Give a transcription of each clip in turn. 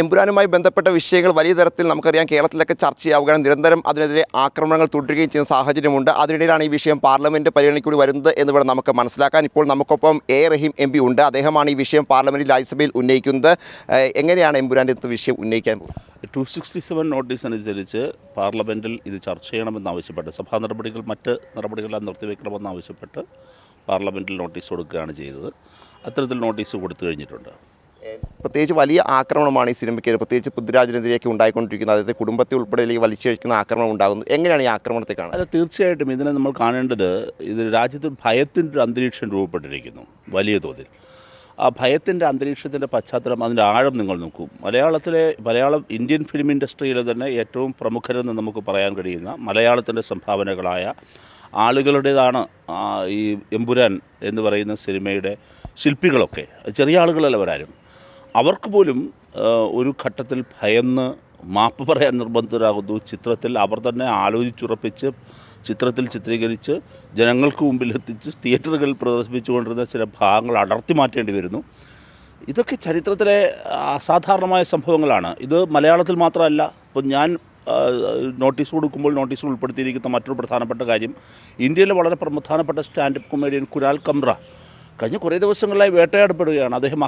എമ്പുരാനുമായി ബന്ധപ്പെട്ട വിഷയങ്ങൾ വലിയ തരത്തിൽ നമുക്കറിയാം കേരളത്തിലൊക്കെ ചർച്ചയാവുകയാണ്. നിരന്തരം അതിനെതിരെ ആക്രമണങ്ങൾ തുടരുകയും ചെയ്യുന്ന സാഹചര്യമുണ്ട്. അതിനിടയിലാണ് ഈ വിഷയം പാർലമെൻറ്റ് പരിഗണനയ്ക്കൂടി വരുന്നത് എന്ന് വേണം നമുക്ക് മനസ്സിലാക്കാൻ. ഇപ്പോൾ നമുക്കൊപ്പം എ റഹീം MP ഉണ്ട്. അദ്ദേഹമാണ് ഈ വിഷയം പാർലമെൻറ്റിൽ രാജ്യസഭയിൽ ഉന്നയിക്കുന്നത്. എങ്ങനെയാണ് എമ്പുരാൻ്റെ വിഷയം ഉന്നയിക്കാൻ പോകുന്നത്? 267 നോട്ടീസ് അനുസരിച്ച് പാർലമെൻറ്റിൽ ഇത് ചർച്ച ചെയ്യണമെന്നാവശ്യപ്പെട്ട് സഭാ നടപടികൾ മറ്റ് നടപടികളെല്ലാം നിർത്തിവെക്കണമെന്നാവശ്യപ്പെട്ട് പാർലമെൻറ്റിൽ നോട്ടീസ് കൊടുക്കുകയാണ് ചെയ്തത്. അത്തരത്തിൽ നോട്ടീസ് കൊടുത്തു കഴിഞ്ഞിട്ടുണ്ട്. പ്രത്യേകിച്ച് വലിയ ആക്രമണമാണ് ഈ സിനിമയ്ക്ക്, പ്രത്യേകിച്ച് പൃഥ്വിരാജിനെതിരെയൊക്കെ ഉണ്ടായിക്കൊണ്ടിരിക്കുന്നത്. അതായത് കുടുംബത്തെ ഉൾപ്പെടെ വലിച്ചഴിക്കുന്ന ആക്രമണം ഉണ്ടാകുന്നു. എങ്ങനെയാണ് ഈ ആക്രമണത്തെ കാണുന്നത്? അല്ല, തീർച്ചയായിട്ടും ഇതിനെ നമ്മൾ കാണേണ്ടത്, ഇത് രാജ്യത്ത് ഭയത്തിൻ്റെ ഒരു അന്തരീക്ഷം രൂപപ്പെട്ടിരിക്കുന്നു വലിയ തോതിൽ. ആ ഭയത്തിൻ്റെ അന്തരീക്ഷത്തിൻ്റെ പശ്ചാത്തലം, അതിൻ്റെ ആഴം നിങ്ങൾ നോക്കൂ. മലയാളം ഇന്ത്യൻ ഫിലിം ഇൻഡസ്ട്രിയിലെ തന്നെ ഏറ്റവും പ്രമുഖരെന്ന് നമുക്ക് പറയാൻ കഴിയുന്ന മലയാളത്തിൻ്റെ സംഭാവനകളായ ആളുകളുടേതാണ് ഈ എമ്പുരാൻ എന്ന് പറയുന്ന സിനിമയുടെ ശില്പികളൊക്കെ. ചെറിയ ആളുകളല്ല അവരാരും. അവർക്ക് പോലും ഒരു ഘട്ടത്തിൽ ഭയന്ന് മാപ്പ് പറയാൻ നിർബന്ധരാകുന്നു. ചിത്രത്തിൽ അവർ തന്നെ ആലോചിച്ചുറപ്പിച്ച് ചിത്രത്തിൽ ചിത്രീകരിച്ച് ജനങ്ങൾക്ക് മുമ്പിലെത്തിച്ച് തിയേറ്ററുകളിൽ പ്രദർശിപ്പിച്ചുകൊണ്ടിരുന്ന ചില ഭാഗങ്ങൾ അടർത്തി മാറ്റേണ്ടി വരുന്നു. ഇതൊക്കെ ചരിത്രത്തിലെ അസാധാരണമായ സംഭവങ്ങളാണ്. ഇത് മലയാളത്തിൽ മാത്രമല്ല. ഇപ്പോൾ ഞാൻ നോട്ടീസ് കൊടുക്കുമ്പോൾ നോട്ടീസിൽ ഉൾപ്പെടുത്തിയിരിക്കുന്ന മറ്റൊരു പ്രധാനപ്പെട്ട കാര്യം, ഇന്ത്യയിലെ വളരെ പ്രധാനപ്പെട്ട സ്റ്റാൻഡപ്പ് കൊമേഡിയൻ കുനാൽ കംറ കഴിഞ്ഞ കുറേ ദിവസങ്ങളിലായി വേട്ടയാടപ്പെടുകയാണ്. അദ്ദേഹം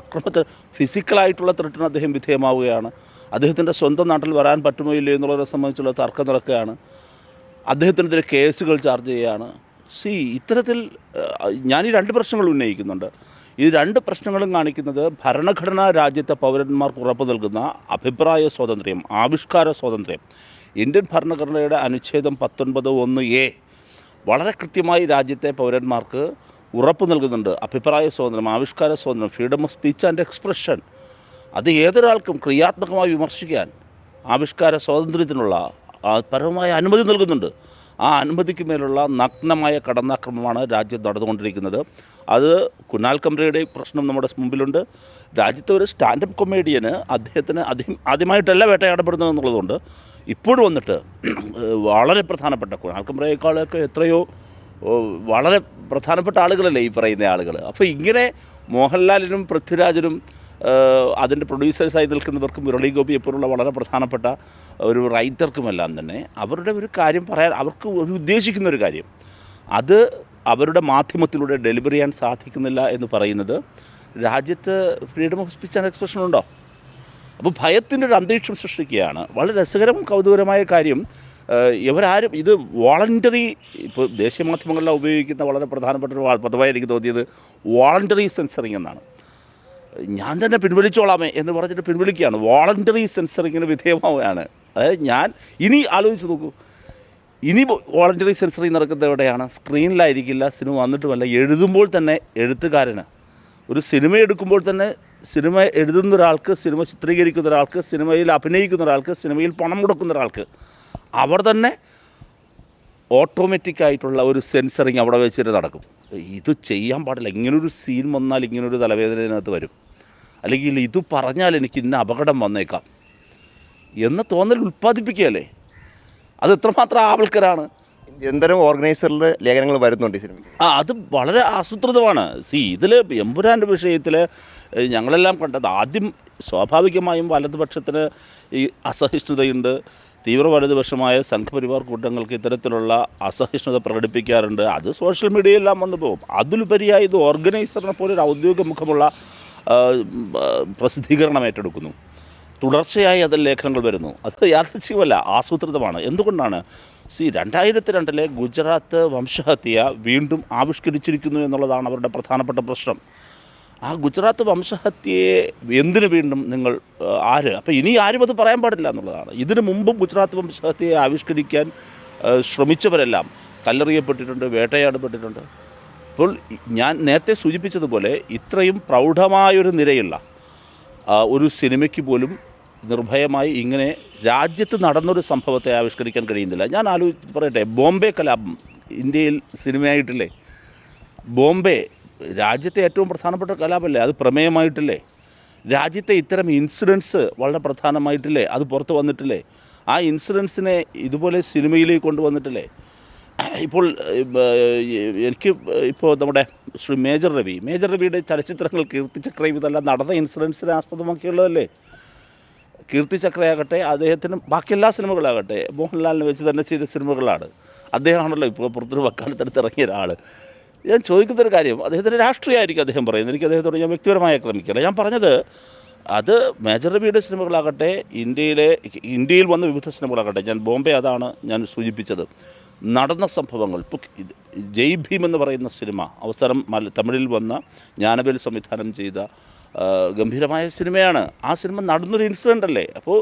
ഫിസിക്കലായിട്ടുള്ള ത്രെട്ടിന് അദ്ദേഹം വിധേയമാവുകയാണ്. അദ്ദേഹത്തിൻ്റെ സ്വന്തം നാട്ടിൽ വരാൻ പറ്റുമോ ഇല്ലയോ എന്നുള്ളതിനെ സംബന്ധിച്ചുള്ള തർക്കം നടക്കുകയാണ്. അദ്ദേഹത്തിനെതിരെ കേസുകൾ ചാർജ് ചെയ്യുകയാണ്. ഇത്തരത്തിൽ ഞാൻ ഈ രണ്ട് പ്രശ്നങ്ങൾ ഉന്നയിക്കുന്നുണ്ട്. ഈ രണ്ട് പ്രശ്നങ്ങളും കാണിക്കുന്നത് ഭരണഘടന രാജ്യത്തെ പൗരന്മാർക്ക് ഉറപ്പ് നൽകുന്ന അഭിപ്രായ സ്വാതന്ത്ര്യം, ആവിഷ്കാര സ്വാതന്ത്ര്യം. ഇന്ത്യൻ ഭരണഘടനയുടെ അനുച്ഛേദം 19(1)(a) വളരെ കൃത്യമായി രാജ്യത്തെ പൗരന്മാർക്ക് ഉറപ്പ് നൽകുന്നുണ്ട്. അഭിപ്രായ സ്വാതന്ത്ര്യം, ആവിഷ്കാര സ്വാതന്ത്ര്യം, freedom of speech and expression. അത് ഏതൊരാൾക്കും ക്രിയാത്മകമായി വിമർശിക്കാൻ ആവിഷ്കാര സ്വാതന്ത്ര്യത്തിനുള്ള പരമമായ അനുമതി നൽകുന്നുണ്ട്. ആ അനുമതിക്ക് മേലുള്ള നഗ്നമായ കടന്നാക്രമണമാണ് രാജ്യം നടന്നുകൊണ്ടിരിക്കുന്നത്. അത് കുനാൽ കംറയുടെ പ്രശ്നം നമ്മുടെ മുമ്പിലുണ്ട്. രാജ്യത്തെ ഒരു സ്റ്റാൻഡപ്പ് കൊമേഡിയന് അദ്ദേഹത്തിന് ആദ്യമായിട്ടല്ല വേട്ടയാടപ്പെടുന്നത് എന്നുള്ളതുകൊണ്ട് ഇപ്പോഴും വന്നിട്ട് വളരെ പ്രധാനപ്പെട്ട കുനാൽ കംറയേക്കാളൊക്കെ എത്രയോ വളരെ പ്രധാനപ്പെട്ട ആളുകളല്ലേ ഈ പറയുന്ന ആളുകൾ. അപ്പോൾ ഇങ്ങനെ മോഹൻലാലിനും പൃഥ്വിരാജിനും അതിൻ്റെ പ്രൊഡ്യൂസേഴ്സായി നിൽക്കുന്നവർക്കും മുരളി ഗോപിയെപ്പോലുള്ള വളരെ പ്രധാനപ്പെട്ട ഒരു റൈറ്റർക്കുമെല്ലാം തന്നെ അവരുടെ ഒരു കാര്യം പറയാൻ, അവർക്ക് ഉദ്ദേശിക്കുന്നൊരു കാര്യം അത് അവരുടെ മാധ്യമത്തിലൂടെ ഡെലിവറി ചെയ്യാൻ സാധിക്കുന്നില്ല എന്ന് പറയുന്നത് രാജ്യത്ത് freedom of speech and expression ഉണ്ടോ? അപ്പോൾ ഭയത്തിൻ്റെ ഒരു അന്തരീക്ഷം സൃഷ്ടിക്കുകയാണ്. വളരെ രസകരവും കൗതുകരമായ കാര്യം, ഇവരാരും ഇത് വോളണ്ടറി, ഇപ്പോൾ ദേശീയ മാധ്യമങ്ങളിലാണ് ഉപയോഗിക്കുന്ന വളരെ പ്രധാനപ്പെട്ട ഒരു പദമായി എനിക്ക് തോന്നിയത് വോളണ്ടറി സെൻസറിങ് എന്നാണ്. ഞാൻ തന്നെ പിൻവലിച്ചോളാമേ എന്ന് പറഞ്ഞിട്ട് പിൻവലിക്കുകയാണ്. വോളണ്ടറി സെൻസറിങ്ങിന് വിധേയമാവുകയാണ്. അതായത് ഞാൻ ഇനി ആലോചിച്ച് നോക്കൂ, ഇനി വോളണ്ടറി സെൻസറിങ് നടക്കുന്നത് എവിടെയാണ്? സ്ക്രീനിലായിരിക്കില്ല, സിനിമ വന്നിട്ടുമല്ല, എഴുതുമ്പോൾ തന്നെ എഴുത്തുകാരന്, ഒരു സിനിമ എടുക്കുമ്പോൾ തന്നെ സിനിമ എഴുതുന്ന ഒരാൾക്ക്, സിനിമ ചിത്രീകരിക്കുന്ന ഒരാൾക്ക്, സിനിമയിൽ അഭിനയിക്കുന്ന ഒരാൾക്ക്, സിനിമയിൽ പണം മുടക്കുന്ന ഒരാൾക്ക്, അവർ തന്നെ ഓട്ടോമാറ്റിക്കായിട്ടുള്ള ഒരു സെൻസറിങ് അവിടെ വെച്ചിട്ട് നടക്കും. ഇത് ചെയ്യാൻ പാടില്ല. ഇങ്ങനൊരു സീൻ വന്നാൽ ഇങ്ങനൊരു തലവേദന ഇതിനകത്ത് വരും, അല്ലെങ്കിൽ ഇത് പറഞ്ഞാൽ എനിക്ക് ഇന്ന അപകടം വന്നേക്കാം എന്ന തോന്നൽ ഉൽപ്പാദിപ്പിക്കുകയല്ലേ. അത് എത്രമാത്രം ആവൽക്കരാണ്. നിരന്തരം ഓർഗനൈസറിൽ ലേഖനങ്ങൾ വരുന്നുണ്ട് ഈ സിനിമ. അത് വളരെ ആസൂത്രിതമാണ്. ഇതിൽ എമ്പുരാൻ്റെ വിഷയത്തിൽ ഞങ്ങളെല്ലാം കണ്ടത്, ആദ്യം സ്വാഭാവികമായും വലതുപക്ഷത്തിന് ഈ അസഹിഷ്ണുതയുണ്ട്. തീവ്ര വലതുപക്ഷമായ സംഘപരിവാർ കൂട്ടങ്ങൾക്ക് ഇത്തരത്തിലുള്ള അസഹിഷ്ണുത പ്രകടിപ്പിക്കാറുണ്ട്. അത് സോഷ്യൽ മീഡിയയെല്ലാം വന്നു പോകും. അതിലുപരിയായി ഇത് ഓർഗനൈസറിനെ പോലെ ഒരു ഔദ്യോഗിക മുഖമുള്ള പ്രസിദ്ധീകരണം ഏറ്റെടുക്കുന്നു. തുടർച്ചയായി അതിൽ ലേഖനങ്ങൾ വരുന്നു. അത് യാദൃച്ഛികമല്ല, ആസൂത്രിതമാണ്. എന്തുകൊണ്ടാണ്? 2002 ഗുജറാത്ത് വംശഹത്യ വീണ്ടും ആവിഷ്കരിച്ചിരിക്കുന്നു എന്നുള്ളതാണ് അവരുടെ പ്രധാനപ്പെട്ട പ്രശ്നം. ആ ഗുജറാത്ത് വംശഹത്യയെ എന്തിനു വീണ്ടും നിങ്ങൾ അപ്പോൾ ഇനി ആരും അത് പറയാൻ പാടില്ല എന്നുള്ളതാണ്. ഇതിനു മുമ്പും ഗുജറാത്ത് വംശഹത്യയെ ആവിഷ്കരിക്കാൻ ശ്രമിച്ചവരെല്ലാം കല്ലെറിയപ്പെട്ടിട്ടുണ്ട്, വേട്ടയാടപ്പെട്ടിട്ടുണ്ട്. അപ്പോൾ ഞാൻ നേരത്തെ സൂചിപ്പിച്ചതുപോലെ ഇത്രയും പ്രൗഢമായൊരു നിരയുള്ള ഒരു സിനിമയ്ക്ക് പോലും നിർഭയമായി ഇങ്ങനെ രാജ്യത്ത് നടന്നൊരു സംഭവത്തെ ആവിഷ്കരിക്കാൻ കഴിയുന്നില്ല. ഞാൻ പറയട്ടെ, ബോംബെ കലാപം ഇന്ത്യയിൽ സിനിമയായിട്ടില്ലേ? ബോംബെ രാജ്യത്തെ ഏറ്റവും പ്രധാനപ്പെട്ട കലാപല്ലേ? അത് പ്രമേയമായിട്ടില്ലേ? രാജ്യത്തെ ഇത്തരം ഇൻസിഡൻസ് വളരെ പ്രധാനമായിട്ടില്ലേ? അത് പുറത്ത് വന്നിട്ടില്ലേ? ആ ഇൻസിഡൻസിനെ ഇതുപോലെ സിനിമയിലേക്ക് കൊണ്ടുവന്നിട്ടില്ലേ? ഇപ്പോൾ എനിക്ക് നമ്മുടെ ശ്രീ മേജർ രവിയുടെ ചലച്ചിത്രങ്ങൾ കീർത്തിച്ചക്രയും ഇതെല്ലാം നടന്ന ഇൻസിഡൻസിനെ ആസ്പദമാക്കിയുള്ളതല്ലേ? കീർത്തിചക്രയാകട്ടെ അദ്ദേഹത്തിന് ബാക്കി എല്ലാ സിനിമകളാകട്ടെ മോഹൻലാലിനെ വെച്ച് തന്നെ ചെയ്ത സിനിമകളാണ്. അദ്ദേഹമാണല്ലോ ഇപ്പോൾ പുറത്തൊരു വക്കാലത്തെടുത്ത് ഇറങ്ങിയ ഒരാൾ. ഞാൻ ചോദിക്കുന്നൊരു കാര്യം, അദ്ദേഹത്തിൻ്റെ രാഷ്ട്രീയമായിരിക്കും അദ്ദേഹം പറയുന്നത്. എനിക്ക് അദ്ദേഹത്തോട് ഞാൻ വ്യക്തിപരമായി ആക്രമിക്കില്ല. ഞാൻ പറഞ്ഞത് അത് മേജർ രവിയുടെ സിനിമകളാകട്ടെ, ഇന്ത്യയിൽ വന്ന വിവിധ സിനിമകളാകട്ടെ, ഞാൻ ബോംബെ അതാണ് ഞാൻ സൂചിപ്പിച്ചത്, നടന്ന സംഭവങ്ങൾ. ഇപ്പോൾ ജയ് ഭീം എന്ന് പറയുന്ന സിനിമ അവസാനം തമിഴിൽ വന്ന ജ്ഞാനവേൽ സംവിധാനം ചെയ്ത ഗംഭീരമായ സിനിമയാണ്. ആ സിനിമ നടന്നൊരു ഇൻസിഡൻ്റ് അല്ലേ? അപ്പോൾ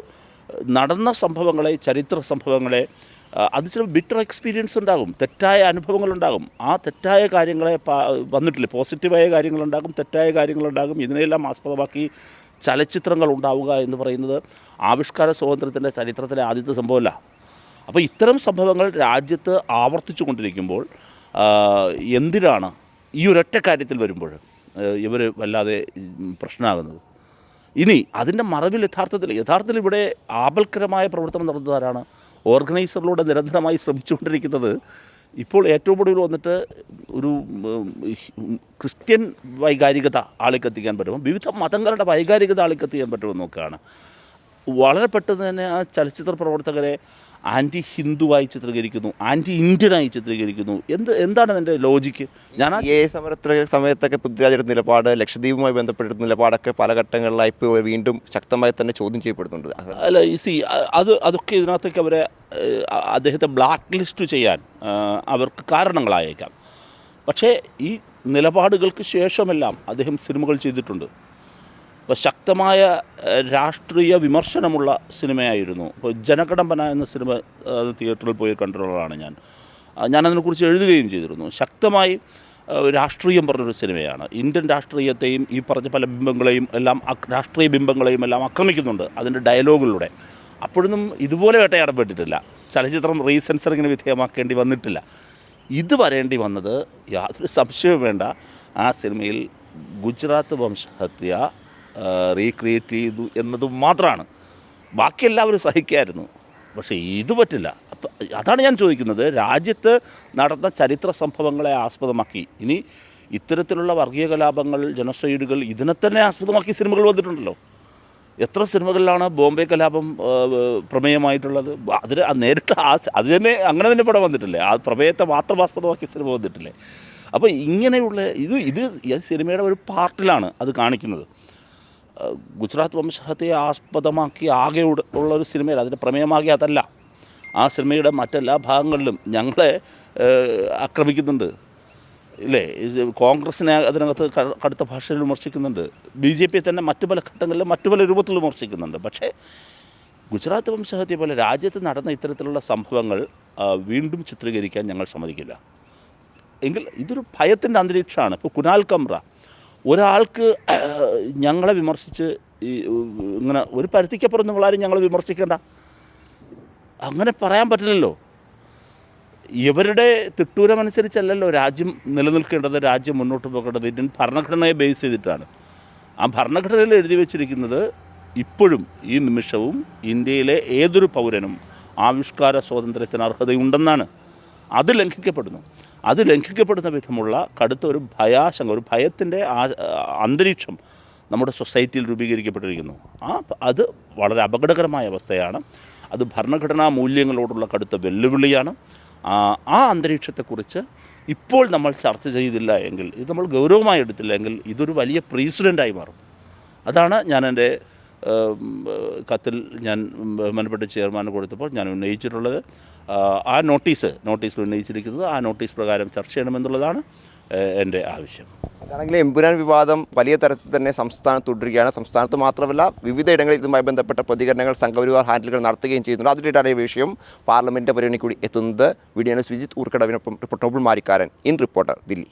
നടന്ന സംഭവങ്ങളെ, ചരിത്ര സംഭവങ്ങളെ, അത് ചില ബിറ്റർ എക്സ്പീരിയൻസ് ഉണ്ടാകും, തെറ്റായ അനുഭവങ്ങളുണ്ടാകും. ആ തെറ്റായ കാര്യങ്ങളെ വന്നിട്ടില്ലേ, പോസിറ്റീവായ കാര്യങ്ങളുണ്ടാകും, തെറ്റായ കാര്യങ്ങളുണ്ടാകും. ഇതിനെല്ലാം ആസ്പദമാക്കി ചലച്ചിത്രങ്ങൾ ഉണ്ടാവുക എന്ന് പറയുന്നത് ആവിഷ്കാര സ്വാതന്ത്ര്യത്തിൻ്റെ ചരിത്രത്തിലെ ആദ്യത്തെ സംഭവമല്ല. അപ്പോൾ ഇത്തരം സംഭവങ്ങൾ രാജ്യത്ത് ആവർത്തിച്ചു കൊണ്ടിരിക്കുമ്പോൾ എന്തിനാണ് ഈ ഒരൊറ്റ കാര്യത്തിൽ വരുമ്പോൾ ഇവർ വല്ലാതെ പ്രശ്നമാകുന്നത്? ഇനി അതിൻ്റെ മറവിൽ യഥാർത്ഥത്തിൽ ഇവിടെ ആപൽക്കരമായ പ്രവർത്തനം നടത്തുന്നവരാണ്. ഓർഗനൈസറിലൂടെ നിരന്തരമായി ശ്രമിച്ചുകൊണ്ടിരിക്കുന്നത്. ഇപ്പോൾ ഏറ്റവും കൂടുതൽ വന്നിട്ട് ഒരു ക്രിസ്ത്യൻ വൈകാരികത ആളിക്കത്തിക്കാൻ പറ്റുമോ, വിവിധ മതങ്ങളുടെ വൈകാരികത ആളിക്കത്തിക്കാൻ പറ്റുമോ നോക്കുകയാണ്. വളരെ പെട്ടെന്ന് തന്നെ ആ ചലച്ചിത്ര പ്രവർത്തകരെ ആൻറ്റി ഹിന്ദുവായി ചിത്രീകരിക്കുന്നു, ആൻറ്റി ഇന്ത്യനായി ചിത്രീകരിക്കുന്നു. എന്താണ് അതിൻ്റെ ലോജിക്ക്? ഞാൻ സമയത്തൊക്കെ പൃഥ്വിരാജ് നിലപാട്, ലക്ഷദ്വീപുമായി ബന്ധപ്പെട്ട നിലപാടൊക്കെ പല ഘട്ടങ്ങളിലായി ഇപ്പോൾ വീണ്ടും ശക്തമായി തന്നെ ചോദ്യം ചെയ്യപ്പെടുന്നുണ്ട്. അല്ല, അതൊക്കെ ഇതിനകത്തേക്ക് അദ്ദേഹത്തെ ബ്ലാക്ക് ലിസ്റ്റ് ചെയ്യാൻ അവർക്ക് കാരണങ്ങളായേക്കാം. പക്ഷേ ഈ നിലപാടുകൾക്ക് ശേഷമെല്ലാം അദ്ദേഹം സിനിമകൾ ചെയ്തിട്ടുണ്ട്. ഇപ്പോൾ ശക്തമായ രാഷ്ട്രീയ വിമർശനമുള്ള സിനിമയായിരുന്നു. ഇപ്പോൾ ജനകടമ്പന എന്ന സിനിമ തിയേറ്ററിൽ പോയി കണ്ടിട്ടുള്ളതാണ് ഞാനതിനെക്കുറിച്ച് എഴുതുകയും ചെയ്തിരുന്നു. ശക്തമായി രാഷ്ട്രീയം പറഞ്ഞൊരു സിനിമയാണ്. ഇന്ത്യൻ രാഷ്ട്രീയത്തെയും ഈ പറഞ്ഞ പല ബിംബങ്ങളെയും എല്ലാം, രാഷ്ട്രീയ ബിംബങ്ങളെയും എല്ലാം ആക്രമിക്കുന്നുണ്ട് അതിൻ്റെ ഡയലോഗുകളിലൂടെ. അപ്പോഴൊന്നും ഇതുപോലെ വേട്ടയാടപ്പെട്ടിട്ടില്ല. ചലച്ചിത്രം റീസെൻസറിങ്ങിന് വിധേയമാക്കേണ്ടി വന്നിട്ടില്ല. ഇത് വരേണ്ടി വന്നത് യാതൊരു സംശയവും വേണ്ട. ആ സിനിമയിൽ ഗുജറാത്ത് വംശഹത്യ റീക്രിയേറ്റ് ചെയ്തു എന്നത് മാത്രമാണ്. ബാക്കി എല്ലാവരും സഹിക്കായിരുന്നു. പക്ഷേ ഇത് പറ്റില്ല. അപ്പം അതാണ് ഞാൻ ചോദിക്കുന്നത്. രാജ്യത്ത് നടന്ന ചരിത്ര സംഭവങ്ങളെ ആസ്പദമാക്കി ഇനി ഇത്തരത്തിലുള്ള വർഗീയ കലാപങ്ങൾ, ജനസൈഡുകൾ, ഇതിനെ തന്നെ ആസ്പദമാക്കി സിനിമകൾ വന്നിട്ടുണ്ടല്ലോ. എത്ര സിനിമകളിലാണ് ബോംബെ കലാപം പ്രമേയമായിട്ടുള്ളത്? അതിന് നേരിട്ട് അത് തന്നെ അങ്ങനെ തന്നെ പടം വന്നിട്ടില്ലേ? ആ പ്രമേയത്തെ മാത്രം ആസ്പദമാക്കിയ സിനിമ വന്നിട്ടില്ലേ? അപ്പോൾ ഇങ്ങനെയുള്ള ഇത് സിനിമയുടെ ഒരു പാർട്ടിലാണ് അത് കാണിക്കുന്നത്. ഗുജറാത്ത് വംശഹത്യയെ ആസ്പദമാക്കി ആകെ ഉള്ളൊരു സിനിമയിൽ അതിൻ്റെ പ്രമേയമാകെ അതല്ല. ആ സിനിമയുടെ മറ്റെല്ലാ ഭാഗങ്ങളിലും ഞങ്ങളെ ആക്രമിക്കുന്നുണ്ട് ഇല്ലേ? കോൺഗ്രസിനെ അതിനകത്ത് കടുത്ത ഭാഷയിൽ വിമർശിക്കുന്നുണ്ട്. BJP തന്നെ മറ്റു പല ഘട്ടങ്ങളിലും മറ്റു പല രൂപത്തിൽ വിമർശിക്കുന്നുണ്ട്. പക്ഷേ ഗുജറാത്ത് വംശഹത്യ പോലെ രാജ്യത്ത് നടന്ന ഇത്തരത്തിലുള്ള സംഭവങ്ങൾ വീണ്ടും ചിത്രീകരിക്കാൻ ഞങ്ങൾ സമ്മതിക്കില്ല. എങ്കിൽ ഇതൊരു ഭയത്തിൻ്റെ അന്തരീക്ഷമാണ്. ഇപ്പോൾ കുനാൽ കമ്ര ഒരാൾക്ക് ഞങ്ങളെ വിമർശിച്ച് ഇങ്ങനെ ഒരു പരിധിക്കപ്പുറം നിങ്ങളാരും ഞങ്ങളെ വിമർശിക്കേണ്ട, അങ്ങനെ പറയാൻ പറ്റില്ലല്ലോ. ഇവരുടെ തിട്ടൂരമനുസരിച്ചല്ലല്ലോ രാജ്യം നിലനിൽക്കേണ്ടത്, രാജ്യം മുന്നോട്ട് പോകേണ്ടത്. ഇന്ത്യൻ ഭരണഘടനയെ ബേസ് ചെയ്തിട്ടാണ്. ആ ഭരണഘടനയിൽ എഴുതി വച്ചിരിക്കുന്നത് ഇപ്പോഴും ഈ നിമിഷവും ഇന്ത്യയിലെ ഏതൊരു പൗരനും ആവിഷ്കാര സ്വാതന്ത്ര്യത്തിന് അർഹതയുണ്ടെന്നാണ്. അത് ലംഘിക്കപ്പെടുന്നു. അത് ലംഘിക്കപ്പെടുന്ന വിധമുള്ള കടുത്ത ഒരു ഭയാശങ്ക, ഒരു ഭയത്തിൻ്റെ അന്തരീക്ഷം നമ്മുടെ സൊസൈറ്റിയിൽ രൂപീകരിക്കപ്പെട്ടിരിക്കുന്നു. അത് വളരെ അപകടകരമായ അവസ്ഥയാണ്. അത് ഭരണഘടനാ മൂല്യങ്ങളോടുള്ള കടുത്ത വെല്ലുവിളിയാണ്. ആ അന്തരീക്ഷത്തെക്കുറിച്ച് ഇപ്പോൾ നമ്മൾ ചർച്ച ചെയ്തില്ല എങ്കിൽ, ഇത് നമ്മൾ ഗൗരവമായി എടുത്തില്ല എങ്കിൽ ഇതൊരു വലിയ പ്രീസിഡൻ്റായി മാറും. അതാണ് ഞാൻ എൻ്റെ കത്തിൽ ഞാൻ ബഹുമാനപ്പെട്ട ചെയർമാന് കൊടുത്തപ്പോൾ ഞാൻ ഉന്നയിച്ചിട്ടുള്ളത്. ആ നോട്ടീസിൽ ഉന്നയിച്ചിരിക്കുന്നത് ആ നോട്ടീസ് പ്രകാരം ചർച്ച ചെയ്യണമെന്നുള്ളതാണ് എൻ്റെ ആവശ്യം. അതാണെങ്കിൽ എമ്പുരാൻ വിവാദം വലിയ തരത്തിൽ തന്നെ സംസ്ഥാനത്ത് തുടരുകയാണ്. സംസ്ഥാനത്ത് മാത്രമല്ല വിവിധ ഇടങ്ങളിൽ ഇതുമായി ബന്ധപ്പെട്ട പ്രതികരണങ്ങൾ സംഘപരിവാർ ഹാൻഡിലുകൾ നടത്തുകയും ചെയ്യുന്നുണ്ട്. അതിനിടെയാണ് ഈ വിഷയം പാർലമെൻറ്റ് പരിഗണനയിൽ കൂടി എത്തുന്നത്. വീഡിയോ വിജിത്ത് ഊർക്കടവിനൊപ്പം റിപ്പോർട്ടർ മാരിക്കാരൻ, ഇൻ റിപ്പോർട്ടർ, ദില്ലി.